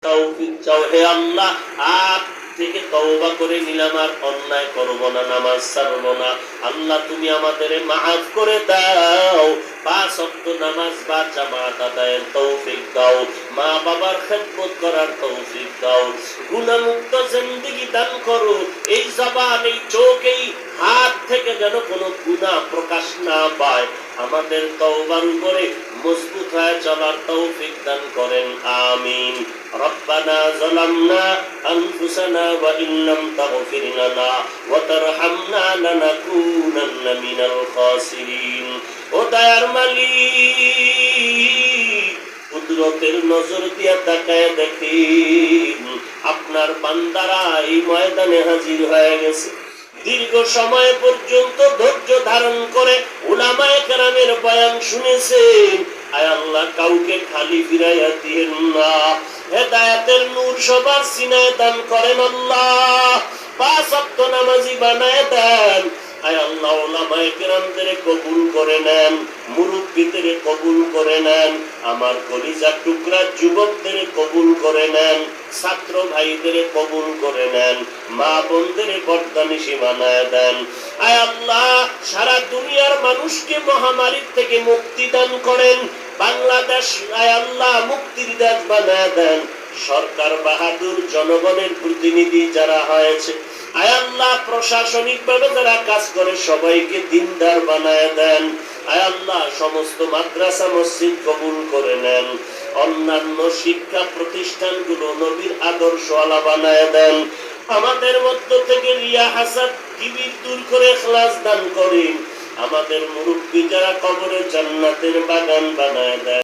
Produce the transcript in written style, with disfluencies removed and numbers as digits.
তৌফিক চাও হে আল্লাহ। আজ থেকে তওবা করে নিলাম, আর অন্যায় করব না, নামাজ ছাড়ব না। আল্লাহ তুমি আমাদের মাফ করে দাও। 5 ওয়াক্ত নামাজ বা জামাত আদায়ের তৌফিক দাও, মা বাবার খেদমত করার তৌফিক দাও, গুনাহমুক্ত জিন্দেগি দান করো। এই জবান, এই চোখ, এই হাত থেকে যেন কোনো গুনাহ প্রকাশ না পায়। আমাদের তওবার উপরে মজবুত হয়ে চলার তৌফিক দান করেন, আমিন। রব্বানা যালামনা আনফুসানা ওয়া ইন লাম তাগফির লানা ওয়া তারহামনা লানাকুনান্না মিনাল খাসিরিন। ও দয়ার মালিক, কুদরতের নজর দিয়া তাকায় দেখেন, আপনার বান্দারা এই ময়দানে হাজির হয়ে গেছে। দীর্ঘ সময় পর্যন্ত ধৈর্য ধারণ করে উলামায়ে কেরামের বয়ান শুনেছেন। আয় আল্লাহ, কাউকে খালি ফিরাইয়া দিয়েন না। হেদায়েতের নূর সবার সিনায় দান করেন আল্লাহ। 5 ওয়াক্ত নামাজি বানায় দেন। আয় আল্লাহ, উলামায়ে কেরামদের কবুল করে নেন, মুরব্বিদের কবুল করে নেন, আমার কলিজার টুকরা যুবকদের কবুল করে নেন, ছাত্র ভাইদের কবুল করে নেন, মা বোনদের পর্দানিশী বানায় দেন। আয় আল্লাহ, সারা দুনিয়ার মানুষকে মহামারীর থেকে মুক্তি দান করেন। বাংলাদেশ আয় আল্লাহ মুক্তির দেশ বানায় দেন। সরকার বাহাদুর, জনগণের প্রতিনিধি যারা হয়েছে, আয় আল্লাহ প্রশাসনিক ভাবে যারা কাজ করে সবাইকে দিনদার বানায় দেন। আয় আল্লাহ, সমস্ত মাদ্রাসা মসজিদ কবুল করে নেন। অন্যান্য শিক্ষা প্রতিষ্ঠানগুলো নবীর আদর্শওয়ালা বানায় দেন। আমাদের মধ্য থেকে রিয়া হাসাদ কিবির দূর করে ইখলাস দান করেন। আমাদের মুরব্বী যারা কবরে জান্নাতের বাগান বানায় দেন।